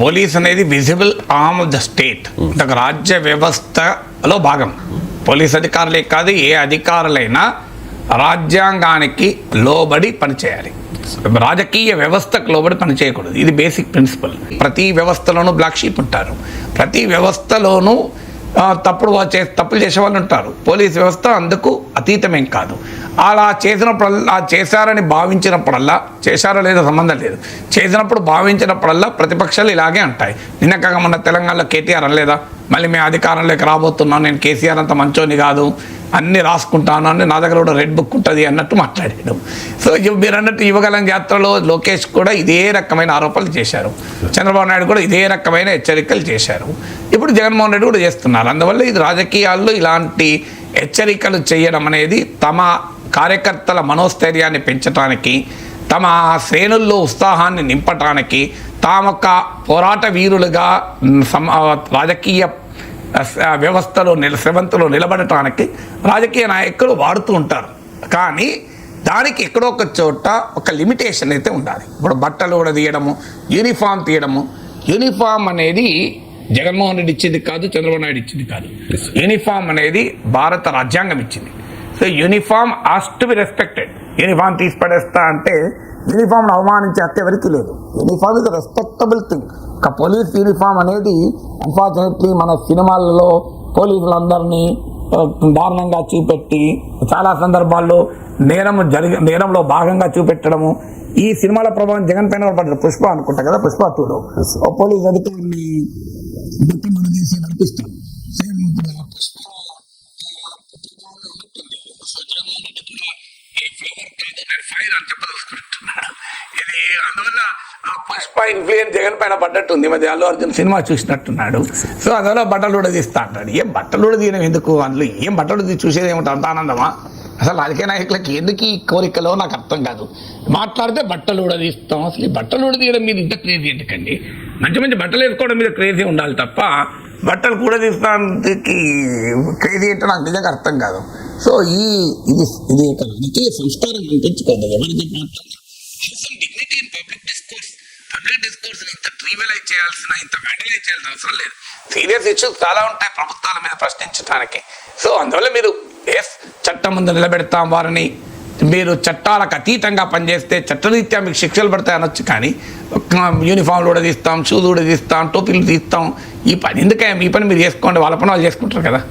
Police అనేది visible arm of the state, ఒక రాజ్య వ్యవస్థలో భాగం. పోలీస్ అధికారులే కాదు, ఏ అధికారులైనా రాజ్యాంగానికి లోబడి పనిచేయాలి, రాజకీయ వ్యవస్థకు లోబడి పనిచేయకూడదు. ఇది బేసిక్ ప్రిన్సిపల్. ప్రతి వ్యవస్థలోనూ బ్లాక్ షీప్ ఉంటారు, ప్రతి వ్యవస్థలోనూ తప్పులు చేసే వాళ్ళు ఉంటారు. పోలీస్ వ్యవస్థ అందుకు అతీతమేం కాదు. అలా చేసినప్పుడల్లా, చేశారని భావించినప్పుడల్లా, చేశారో లేదో సంబంధం లేదు, చేసినప్పుడు భావించినప్పుడల్లా ప్రతిపక్షాలు ఇలాగే అంటాయి. నిన్నకాక మొన్న తెలంగాణలో కేటీఆర్ అనలేదా, మళ్ళీ మేము అధికారంలోకి రాబోతున్నాం, నేను కేసీఆర్ అంత మంచోని కాదు, అన్నీ రాసుకుంటాను అని, నా దగ్గర కూడా రెడ్ బుక్ ఉంటుంది అన్నట్టు మాట్లాడాడు. సో మీరు అన్నట్టు యువగలం యాత్రలో లోకేష్ కూడా ఇదే రకమైన ఆరోపణలు చేశారు, చంద్రబాబు నాయుడు కూడా ఇదే రకమైన హెచ్చరికలు చేశారు, ఇప్పుడు జగన్మోహన్ రెడ్డి కూడా చేస్తున్నారు. అందువల్ల ఇది రాజకీయాల్లో ఇలాంటి హెచ్చరికలు చేయడం అనేది తమ కార్యకర్తల మనోస్థైర్యాన్ని పెంచడానికి, తమ శ్రేణుల్లో ఉత్సాహాన్ని నింపటానికి, తామొక్క పోరాట వీరులుగా రాజకీయ వ్యవస్థలో శ్రవంతులో నిలబడటానికి రాజకీయ నాయకులు వాడుతూ ఉంటారు. కానీ దానికి ఎక్కడో ఒక చోట ఒక లిమిటేషన్ అయితే ఉండాలి. ఇప్పుడు బట్టలు కూడా తీయడము, యూనిఫామ్ తీయడము, యూనిఫామ్ అనేది జగన్మోహన్ రెడ్డి ఇచ్చింది కాదు, చంద్రబాబు నాయుడు ఇచ్చింది కాదు. యూనిఫామ్ అనేది భారత రాజ్యాంగం ఇచ్చింది. So uniform has to be respected. Uniform తీసి పడేస్తా అంటే యూనిఫామ్ను అవమానించే హక్కు ఎవరికి లేదు. Uniform is respectable thing. ఒక పోలీస్ యూనిఫామ్ అనేది అన్ఫార్చునేట్లీ మన సినిమాలలో పోలీసులందరినీ దారుణంగా చూపెట్టి, చాలా సందర్భాల్లో నేరంలో భాగంగా చూపెట్టడము, ఈ సినిమాల ప్రభావం జగన్ పైన పడ్డారు. పుష్ప అనుకుంటా కదా, పుష్ప 2లో పోలీస్ అధికారిని నడిపిస్తాం. అందువల్ల పుష్ప ఇన్ఫ్లుయెన్స్ జగన్ పైన పడ్డట్టుంది. మధ్య అల్లు అర్జున్ సినిమా చూసినట్టున్నాడు. సో అందువల్ల బట్టలు కూడా తీస్తా అంటాడు. ఏం బట్టలు కూడా తీయడం ఎందుకు? అందులో ఏం బట్టలు చూసేది ఏమిటో అంత ఆనందమా? అసలు రాజకీయ నాయకులకి ఎందుకు ఈ కోరికలో నాకు అర్థం కాదు. మాట్లాడితే బట్టలు కూడా తీస్తాం. అసలు ఈ బట్టలు కూడా తీయడం మీద ఇంత క్రేజీ ఎందుకండి? మంచి మంచి బట్టలు వేసుకోవడం మీద క్రేజీ ఉండాలి తప్ప బట్టలు కూడా తీస్తానికి క్రేజీ ఏంటో నాకు నిజంగా అర్థం కాదు. సో ఇది ఒక రాజకీయ సంస్కారం పెంచుకోండి. ఎవరికి డిగ్నిటీ ఇన్ పబ్లిక్ డిస్కోర్స్ ఇంత ట్రివియలైజ్ చేయాల్సిన, ఇంత వ్యాండలైజ్ చేయాల్సిన అవసరం లేదు. సీరియస్ ఇష్యూస్ చాలా ఉంటాయి ప్రభుత్వాల మీద ప్రశ్నించడానికి. సో అందువల్ల మీరు చట్టం ముందు నిలబెడతాం వారిని, మీరు చట్టాలకు అతీతంగా పనిచేస్తే చట్టరీత్యా మీకు శిక్షలు పడతాయి అనొచ్చు. కానీ యూనిఫామ్లు కూడా తీస్తాం, షూలు కూడా తీస్తాం, టోపీలు తీస్తాం, ఈ పని ఎందుకే? మీ పని మీరు చేసుకోండి, వాళ్ళ పని వాళ్ళు చేసుకుంటారు కదా.